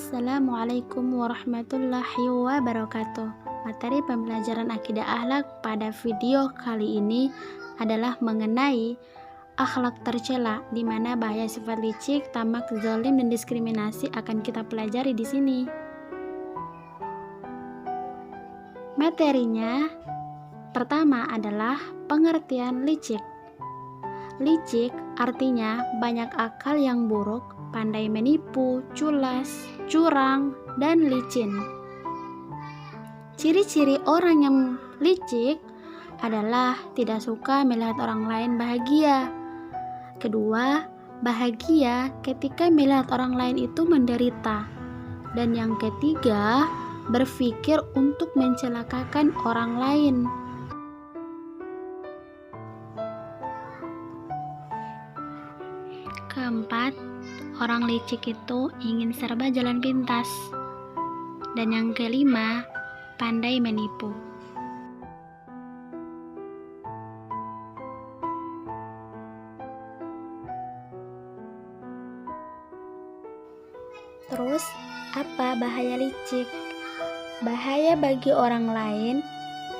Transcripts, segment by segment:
Assalamualaikum warahmatullahi wabarakatuh. Materi pembelajaran akidah akhlak pada video kali ini adalah mengenai akhlak tercela, di mana bahaya sifat licik, tamak, zalim, dan diskriminasi akan kita pelajari di sini. Materinya pertama adalah pengertian licik. Licik artinya banyak akal yang buruk, pandai menipu, culas, curang, dan licin. Ciri-ciri orang yang licik adalah tidak suka melihat orang lain bahagia. Kedua, bahagia ketika melihat orang lain itu menderita. Dan yang ketiga, berpikir untuk mencelakakan orang lain. Keempat, orang licik itu ingin serba jalan pintas. Dan yang kelima, pandai menipu. Terus, apa bahaya licik? Bahaya bagi orang lain,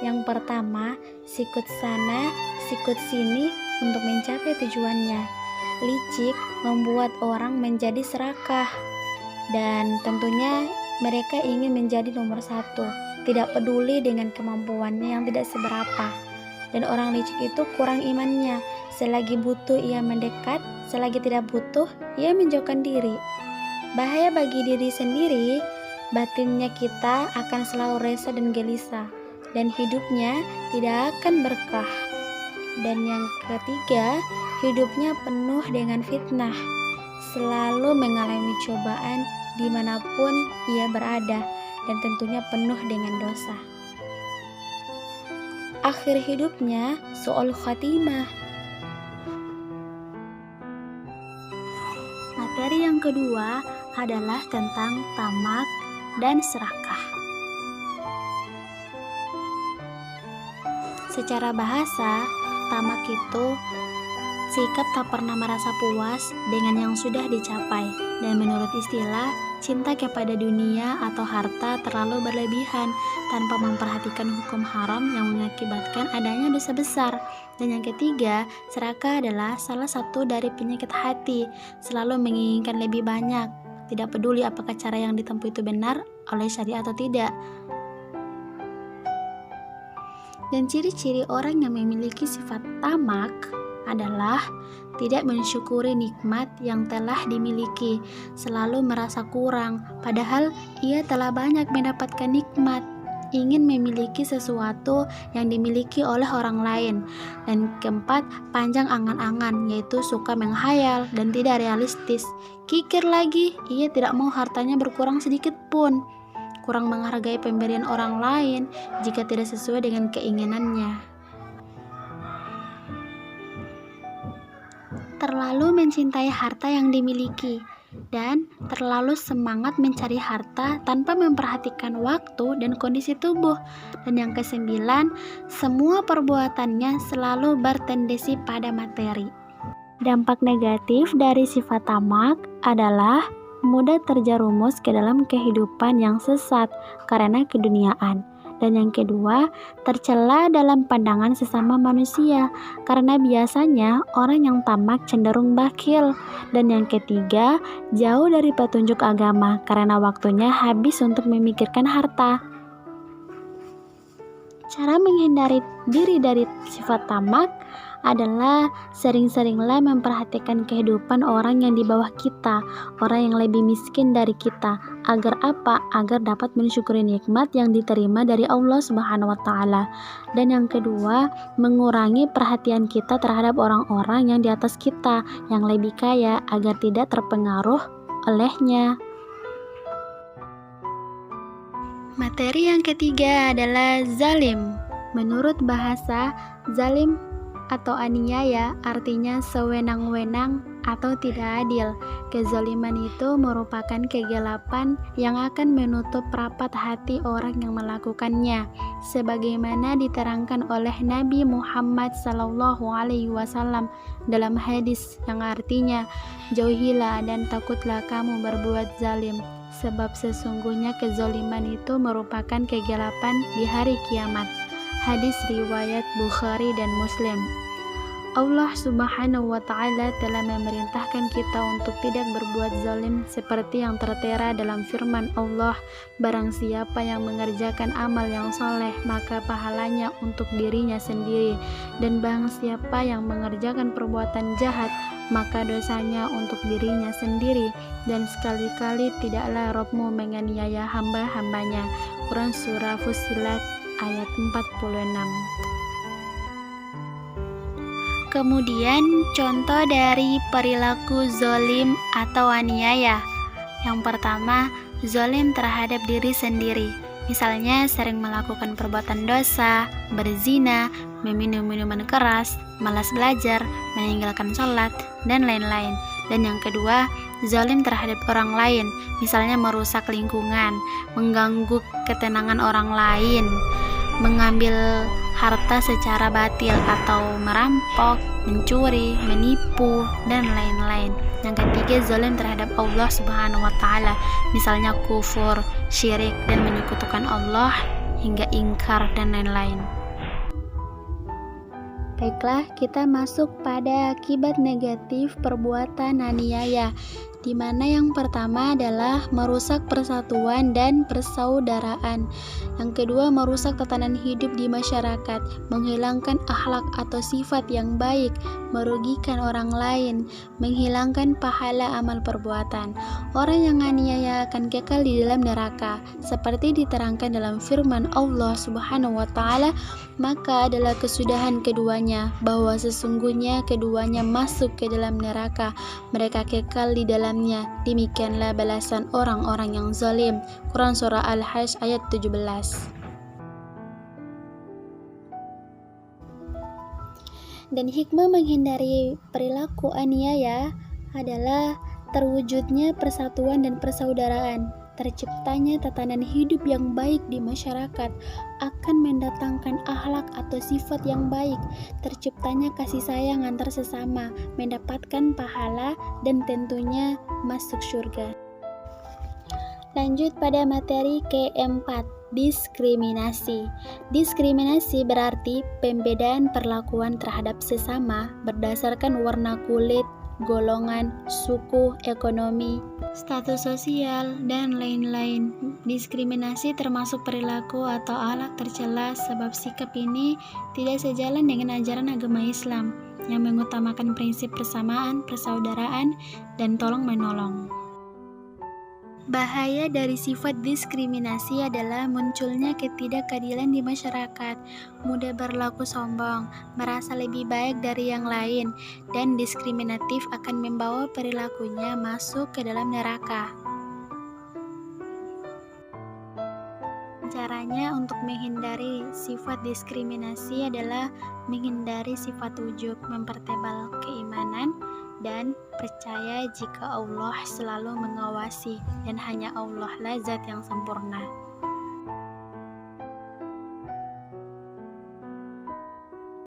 yang pertama, sikut sana, sikut sini untuk mencapai tujuannya. Licik membuat orang menjadi serakah, dan tentunya mereka ingin menjadi nomor satu, tidak peduli dengan kemampuannya yang tidak seberapa. Dan orang licik itu kurang imannya, selagi butuh ia mendekat, selagi tidak butuh ia menjauhkan diri. Bahaya bagi diri sendiri, batinnya kita akan selalu resah dan gelisah, dan hidupnya tidak akan berkah. Dan yang ketiga, hidupnya penuh dengan fitnah, selalu mengalami cobaan dimanapun ia berada, dan tentunya penuh dengan dosa. Akhir hidupnya su'ul khatimah. Materi yang kedua adalah tentang tamak dan serakah. Secara bahasa, tamak itu sikap tak pernah merasa puas dengan yang sudah dicapai, dan menurut istilah, cinta kepada dunia atau harta terlalu berlebihan tanpa memperhatikan hukum haram yang mengakibatkan adanya dosa besar. Dan yang ketiga, serakah adalah salah satu dari penyakit hati, selalu menginginkan lebih banyak, tidak peduli apakah cara yang ditempuh itu benar oleh syariat atau tidak. Dan ciri-ciri orang yang memiliki sifat tamak adalah tidak mensyukuri nikmat yang telah dimiliki, selalu merasa kurang, padahal ia telah banyak mendapatkan nikmat, ingin memiliki sesuatu yang dimiliki oleh orang lain. Dan keempat, panjang angan-angan, yaitu suka menghayal dan tidak realistis. Kikir lagi, ia tidak mau hartanya berkurang sedikit pun, kurang menghargai pemberian orang lain jika tidak sesuai dengan keinginannya. Terlalu mencintai harta yang dimiliki, dan terlalu semangat mencari harta tanpa memperhatikan waktu dan kondisi tubuh. Dan yang kesembilan, semua perbuatannya selalu bertendensi pada materi. Dampak negatif dari sifat tamak adalah mudah terjerumus ke dalam kehidupan yang sesat karena keduniaan. Dan yang kedua, tercela dalam pandangan sesama manusia, karena biasanya orang yang tamak cenderung bakhil. Dan yang ketiga, jauh dari petunjuk agama, karena waktunya habis untuk memikirkan harta. Cara menghindari diri dari sifat tamak adalah sering-seringlah memperhatikan kehidupan orang yang di bawah kita, orang yang lebih miskin dari kita. Agar apa? Agar dapat mensyukuri nikmat yang diterima dari Allah Subhanahu wa Ta'ala. Dan yang kedua, mengurangi perhatian kita terhadap orang-orang yang di atas kita, yang lebih kaya, agar tidak terpengaruh olehnya. Materi yang ketiga adalah zalim. Menurut bahasa, zalim atau aniaya artinya sewenang-wenang atau tidak adil. Kezaliman itu merupakan kegelapan yang akan menutup rapat hati orang yang melakukannya, sebagaimana diterangkan oleh Nabi Muhammad SAW dalam hadis yang artinya, jauhilah dan takutlah kamu berbuat zalim, sebab sesungguhnya kezaliman itu merupakan kegelapan di hari kiamat. Hadis riwayat Bukhari dan Muslim. Allah Subhanahu wa Ta'ala telah memerintahkan kita untuk tidak berbuat zalim seperti yang tertera dalam firman Allah, barang siapa yang mengerjakan amal yang soleh maka pahalanya untuk dirinya sendiri, dan barang siapa yang mengerjakan perbuatan jahat maka dosanya untuk dirinya sendiri, dan sekali-kali tidaklah Rabb-Mu menganiaya hamba-hambanya. Quran Surah Fussilat ayat 46. Kemudian contoh dari perilaku zalim atau aniaya. Yang pertama, zalim terhadap diri sendiri. Misalnya sering melakukan perbuatan dosa, berzina, meminum minuman keras, malas belajar, meninggalkan sholat, dan lain-lain. Dan yang kedua, zalim terhadap orang lain. Misalnya merusak lingkungan, mengganggu ketenangan orang lain, mengambil harta secara batil atau merampok, mencuri, menipu, dan lain-lain. Yang ketiga, zalim terhadap Allah Subhanahu wa Ta'ala, misalnya kufur, syirik, dan menyekutukan Allah hingga ingkar dan lain-lain. Baiklah, kita masuk pada akibat negatif perbuatan aniaya, di mana yang pertama adalah merusak persatuan dan persaudaraan. Yang kedua, merusak tatanan hidup di masyarakat, menghilangkan akhlak atau sifat yang baik, merugikan orang lain, menghilangkan pahala amal perbuatan. Orang yang aniaya akan kekal di dalam neraka, seperti diterangkan dalam firman Allah Subhanahu wa Ta'ala, maka adalah kesudahan keduanya, bahwa sesungguhnya keduanya masuk ke dalam neraka, mereka kekal di dalamnya. Demikianlah balasan orang-orang yang zalim. Quran Surah Al-Hajj ayat 17. Dan hikmah menghindari perilaku aniaya adalah terwujudnya persatuan dan persaudaraan. Terciptanya tatanan hidup yang baik di masyarakat akan mendatangkan akhlak atau sifat yang baik. Terciptanya kasih sayang antar sesama, mendapatkan pahala, dan tentunya masuk surga. Lanjut pada materi keempat, diskriminasi. Diskriminasi berarti pembedaan perlakuan terhadap sesama berdasarkan warna kulit, golongan, suku, ekonomi, status sosial, dan lain-lain. Diskriminasi termasuk perilaku atau akhlak tercela, sebab sikap ini tidak sejalan dengan ajaran agama Islam yang mengutamakan prinsip persamaan, persaudaraan, dan tolong-menolong. Bahaya dari sifat diskriminasi adalah munculnya ketidakadilan di masyarakat, mudah berlaku sombong, merasa lebih baik dari yang lain, dan diskriminatif akan membawa perilakunya masuk ke dalam neraka. Caranya untuk menghindari sifat diskriminasi adalah menghindari sifat ujub, mempertebal keimanan, dan percaya jika Allah selalu mengawasi dan hanya Allah lah zat yang sempurna.